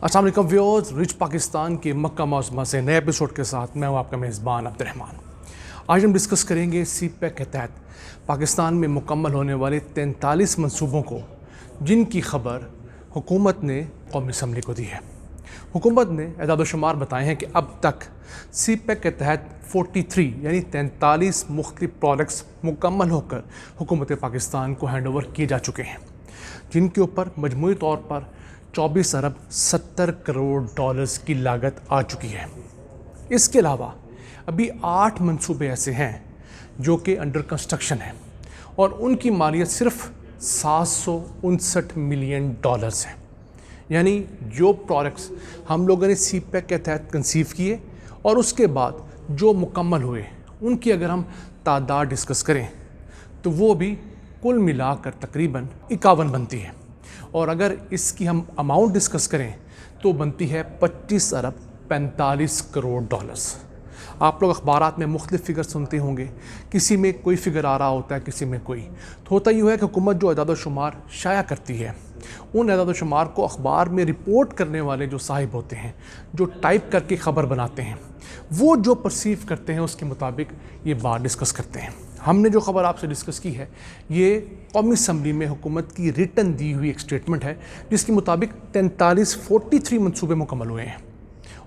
अस्सलाम वालेकुम viewers, rich Pakistan के मक्का मौसम से नए एपिसोड के साथ मैं हूँ आपका मेज़बान अब्दुर्रहमान। आज हम डिस्कस करेंगे सीपैक के तहत पाकिस्तान में मुकम्मल होने वाले 43 मंसूबों को, जिनकी खबर हुकूमत ने कौमी असम्बली को दी है। हुकूमत ने एदाद शुमार बताए हैं कि अब तक सीपैक के तहत 43 यानी 43 मुख्तलिफ प्रोडक्ट्स मुकम्मल होकर हुकूमत पाकिस्तान को हैंड ओवर किए जा चुके हैं, जिनके ऊपर मजमूई तौर पर 24 अरब 70 करोड़ डॉलर्स की लागत आ चुकी है। इसके अलावा अभी 8 मंसूबे ऐसे हैं जो कि अंडर कंस्ट्रक्शन हैं और उनकी मालियत सिर्फ 759 मिलियन डॉलर्स है। यानी जो प्रोडक्ट्स हम लोगों ने सीपैक के तहत कंसीव किए और उसके बाद जो मुकम्मल हुए, उनकी अगर हम तादाद डिस्कस करें तो वो भी कुल मिलाकर तकरीबन 51 बनती है। और अगर इसकी हम अमाउंट डिस्कस करें तो बनती है 25 अरब 45 करोड़ डॉलर्स। आप लोग अखबारात में मुख्तलिफ फ़िगर सुनते होंगे, किसी में कोई फ़िगर आ रहा होता है, किसी में कोई। तो होता यूँ है कि हुकूमत जो एदाद शुमार शाया करती है, उन एदाद शुमार को अखबार में रिपोर्ट करने वाले जो साहिब होते हैं, जो टाइप करके ख़बर बनाते हैं, वो जो परसीव करते हैं उसके मुताबिक ये बात डिस्कस करते हैं। हमने जो ख़बर आपसे डिस्कस की है ये कौमी असम्बली में हुकूमत की रिटन दी हुई एक स्टेटमेंट है, जिसके मुताबिक 43 मंसूबे मुकम्मल हुए हैं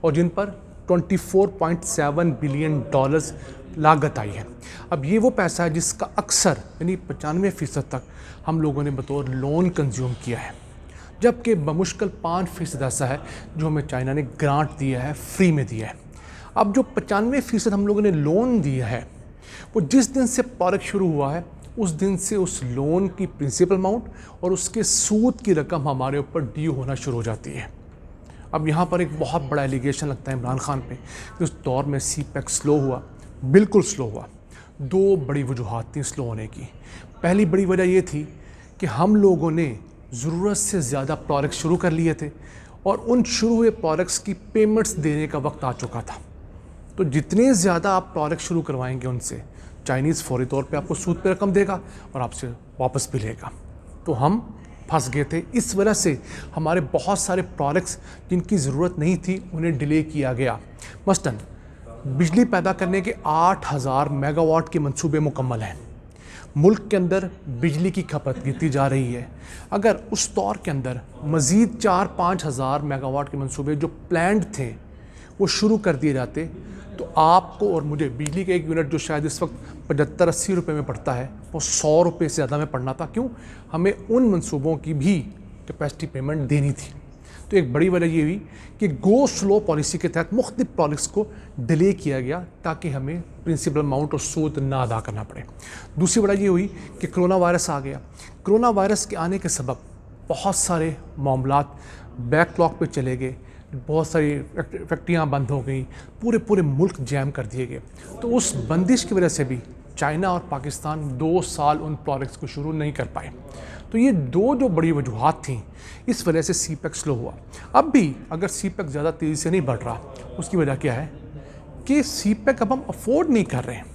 और जिन पर 24.7 बिलियन डॉलर्स लागत आई है। अब ये वो पैसा है जिसका अक्सर यानी 95% तक हम लोगों ने बतौर लोन कंज्यूम किया है, जबकि बमुश्किल 5% ऐसा है जो हमें चाइना ने ग्रांट दिया है, फ्री में दिया है। अब जो 95% हम लोगों ने लोन दिया है, वो जिस दिन से प्रोजेक्ट शुरू हुआ है उस दिन से उस लोन की प्रिंसिपल अमाउंट और उसके सूद की रकम हमारे ऊपर ड्यू होना शुरू हो जाती है। अब यहाँ पर एक बहुत बड़ा एलिगेशन लगता है इमरान खान पे कि उस दौर में सीपैक स्लो हुआ। बिल्कुल स्लो हुआ। दो बड़ी वजूहात थी स्लो होने की। पहली बड़ी वजह ये थी कि हम लोगों ने ज़रूरत से ज़्यादा प्रोजेक्ट शुरू कर लिए थे और उन शुरू हुए प्रोजेक्ट्स की पेमेंट्स देने का वक्त आ चुका था। तो जितने ज़्यादा आप प्रोजेक्ट शुरू करवाएंगे उनसे, चाइनीज़ फौरी तौर पे आपको सूद पे रकम देगा और आपसे वापस भी लेगा। तो हम फंस गए थे। इस वजह से हमारे बहुत सारे प्रोडक्ट्स जिनकी ज़रूरत नहीं थी उन्हें डिले किया गया। मसलन बिजली पैदा करने के 8000 मेगावाट के मंसूबे मुकम्मल हैं। मुल्क के अंदर बिजली की खपत गिरती जा रही है। अगर उस दौर के अंदर मज़ीद 4-5 हज़ार मेगावाट के मंसूबे जो प्लान्ड थे वो शुरू कर दिए जाते तो आपको और मुझे बिजली का एक यूनिट जो शायद इस वक्त 75-80 रुपये में पड़ता है, वो 100 रुपये से ज़्यादा में पड़ना था। क्यों? हमें उन मंसूबों की भी कैपेसिटी पेमेंट देनी थी। तो एक बड़ी वजह ये हुई कि गो स्लो पॉलिसी के तहत मुख्तलिफ प्रोजेक्ट्स को डिले किया गया ताकि हमें प्रिंसिपल अमाउंट और सूद ना अदा करना पड़े। दूसरी वजह ये हुई कि कोरोना वायरस आ गया। कोरोना वायरस के आने के सबब बहुत सारे मामलात बैकलॉग पे चले गए, बहुत सारी फैक्ट्रियाँ बंद हो गई, पूरे मुल्क जैम कर दिए गए। तो उस बंदिश की वजह से भी चाइना और पाकिस्तान 2 साल उन प्रोजेक्ट्स को शुरू नहीं कर पाए। तो ये दो जो बड़ी वजूहात थी, इस वजह से सीपैक स्लो हुआ। अब भी अगर सीपैक ज़्यादा तेज़ी से नहीं बढ़ रहा, उसकी वजह क्या है कि सीपैक अब हम अफोर्ड नहीं कर रहे हैं।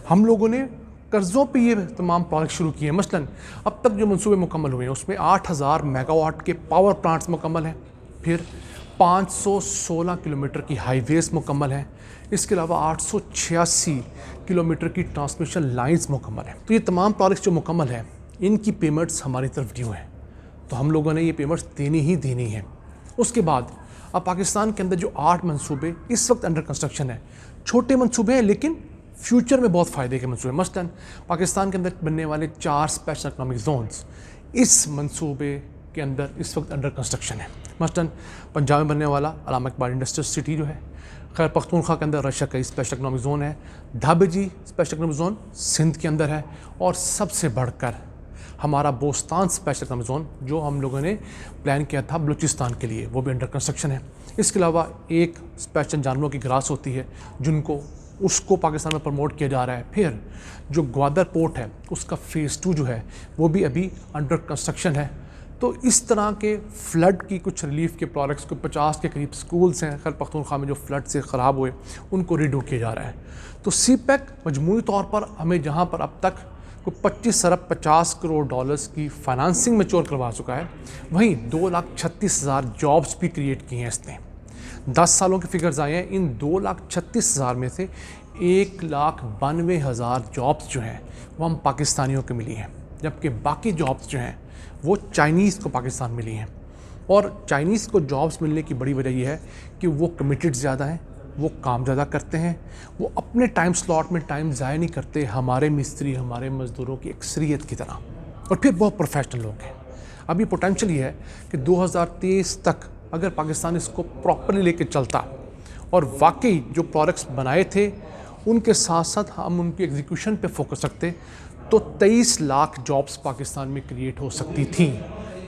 हम लोगों ने कर्ज़ों पे ये तमाम प्रोजेक्ट शुरू किए हैं। मसलन अब तक जो मंसूबे मुकम्मल हुए हैं उसमें 8000 मेगावाट के पावर प्लांट्स मुकम्मल हैं, फिर 516 किलोमीटर की हाईवेज़ मुकम्मल हैं, इसके अलावा 886 किलोमीटर की ट्रांसमिशन लाइंस मुकम्मल हैं। तो ये तमाम प्रोजेक्ट्स जो मुकम्मल हैं, इनकी पेमेंट्स हमारी तरफ ड्यू हैं, तो हम लोगों ने ये पेमेंट्स देनी ही देनी है। उसके बाद अब पाकिस्तान के अंदर जो 8 मंसूबे इस वक्त अंडर कंस्ट्रक्शन है, छोटे मंसूबे हैं लेकिन फ्यूचर में बहुत फ़ायदे के मंसूबे। मसलन पाकिस्तान के अंदर बनने वाले 4 स्पेशल इकनॉमिक जोन्स इस मंसूबे के अंदर इस वक्त अंडर कंस्ट्रक्शन है। मसलन पंजाब में बनने वाला अलामा इकबाल इंडस्ट्रियल सिटी जो है, खैर पख्तूनख्वा के अंदर रशिया का स्पेशल इकनॉमिक जोन है, धाबेजी स्पेशल इकनॉमिक जोन सिंध के अंदर है, और सबसे बढ़कर हमारा बोस्तान स्पेशल इकनॉमिक जोन जो हम लोगों ने प्लान किया था बलूचिस्तान के लिए, वो भी अंडर कंस्ट्रक्शन है। इसके अलावा एक स्पेशल जानवरों की ग्रास होती है जिनको उसको पाकिस्तान में प्रमोट किया जा रहा है। फिर जो ग्वादर पोर्ट है उसका फ़ेज़ 2 जो है वो भी अभी अंडर कंस्ट्रक्शन है। तो इस तरह के फ़्लड की कुछ रिलीफ़ के प्रोजेक्ट्स को 50 के करीब स्कूल्स हैं खैर पख्तूनख्वा में जो फ़्लड से ख़राब हुए, उनको रीडो किया जा रहा है। तो सीपैक मजमूई तौर पर हमें जहाँ पर अब तक को 25 अरब 50 करोड़ डॉलर्स की फाइनेंसिंग मैच्योर करवा चुका है, वहीं 2,36,000 जॉब्स भी क्रिएट किए हैं इसने। 10 सालों के फिगर्स आए हैं, इन 2,36,000 में से 1,92,000 जॉब्स जो हैं वो हम पाकिस्तानियों को मिली हैं, जबकि बाकी जॉब्स जो हैं वो चाइनीज़ को पाकिस्तान मिली हैं। और चाइनीज़ को जॉब्स मिलने की बड़ी वजह यह है कि वो कमिटेड ज़्यादा हैं, वो काम ज़्यादा करते हैं, वो अपने टाइम स्लॉट में टाइम ज़ाया नहीं करते, हमारे मिस्त्री हमारे मज़दूरों की अक्सरियत की तरह, और फिर बहुत प्रोफेशनल लोग हैं। अभी पोटेंशियल ये है कि 2023 तक अगर पाकिस्तान इसको प्रॉपरली लेके चलता और वाकई जो प्रोडक्ट्स बनाए थे उनके साथ साथ हम उनकी एग्जीक्यूशन पे फोकस रखते तो 23 लाख जॉब्स पाकिस्तान में क्रिएट हो सकती थी।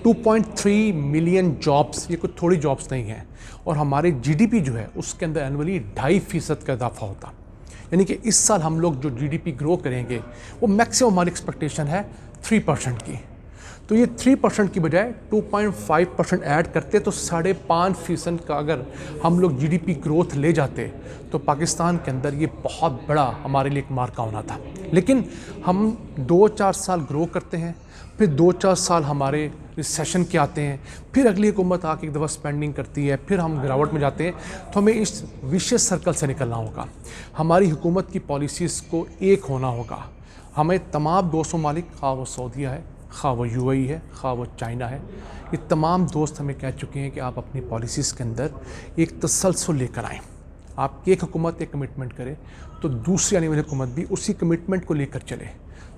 2.3 मिलियन जॉब्स, ये कोई थोड़ी जॉब्स नहीं हैं। और हमारे जीडीपी जो है उसके अंदर एनुअली 2.5% का इजाफा होता। यानी कि इस साल हम लोग जो जीडीपी ग्रो करेंगे वो मैक्सिमम हमारी एक्सपेक्टेशन है 3% की। तो ये 3% की बजाय 2.5% ऐड करते तो 5.5% का अगर हम लोग जीडीपी ग्रोथ ले जाते तो पाकिस्तान के अंदर ये बहुत बड़ा हमारे लिए एक मार्का होना था। लेकिन हम 2-4 साल ग्रो करते हैं, फिर 2-4 साल हमारे रिसेशन के आते हैं, फिर अगली हुकूमत आके एक दफ़ा स्पेंडिंग करती है, फिर हम गिरावट में जाते हैं। तो हमें इस विशियस सर्कल से निकलना होगा। हमारी हुकूमत की पॉलिसीज़ को एक होना होगा। हमें तमाम दोस्त ममालिक, खा वो सऊदीया है, खा वो यूएई है, खा वो चाइना है, ये तमाम दोस्त हमें कह चुके हैं कि आप अपनी पॉलिसीज़ के अंदर एक तसलसल लेकर आएँ। आपकी एक हुकूमत एक कमिटमेंट करे तो दूसरी आने वाली हुकूमत भी उसी कमिटमेंट को लेकर चले,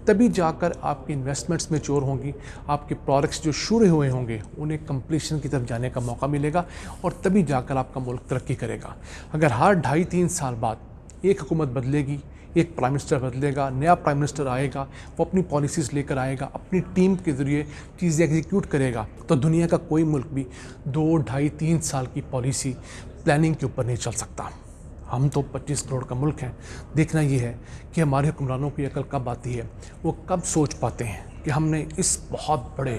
तभी जाकर आपकी इन्वेस्टमेंट्स मैच्योर होंगी, आपके प्रोडक्ट्स जो शुरू हुए होंगे उन्हें कंप्लीशन की तरफ जाने का मौका मिलेगा, और तभी जाकर आपका मुल्क तरक्की करेगा। अगर हर 2.5-3 साल बाद एक हुकूमत बदलेगी, एक प्राइम मिनिस्टर बदलेगा, नया प्राइम मिनिस्टर आएगा, वो अपनी पॉलिसीज़ लेकर आएगा, अपनी टीम के ज़रिए चीज़ें एग्जीक्यूट करेगा, तो दुनिया का कोई मुल्क भी 2-2.5-3 साल की पॉलिसी प्लानिंग के ऊपर नहीं चल सकता। हम तो 25 करोड़ का मुल्क हैं। देखना ये है कि हमारे हुक्मरानों की अकल कब आती है, वो कब सोच पाते हैं कि हमने इस बहुत बड़े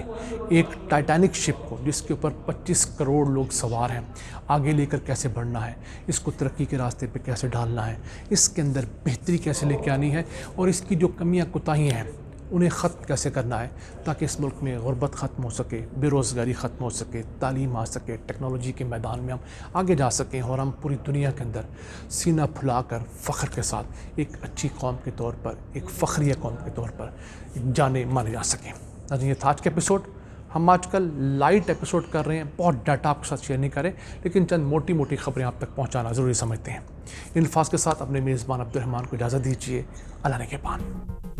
एक टाइटैनिक शिप को, जिसके ऊपर 25 करोड़ लोग सवार हैं, आगे लेकर कैसे बढ़ना है, इसको तरक्की के रास्ते पे कैसे डालना है, इसके अंदर बेहतरी कैसे लेके आनी है, और इसकी जो कमियां कोताहियाँ हैं उन्हें ख़त्म कैसे करना है, ताकि इस मुल्क में गुरबत ख़त्म हो सके, बेरोज़गारी ख़त्म हो सके, तालीम आ सके, टेक्नोलॉजी के मैदान में हम आगे जा सकें, और हम पूरी दुनिया के अंदर सीना फुलाकर फ़ख्र के साथ एक अच्छी कौम के तौर पर, एक फ़ख्रिया कौम के तौर पर जाने माने जा सकें। ये था आज का एपिसोड। हम आजकल लाइट एपिसोड कर रहे हैं, बहुत डाटा आपके साथ शेयर नहीं करें, लेकिन चंद मोटी मोटी ख़बरें आप तक पहुँचाना ज़रूरी समझते हैं। इन अल्फाज़ के साथ अपने मेज़बान अब्दुल रहमान को इजाज़त दीजिए। अल्लाह ने के पान।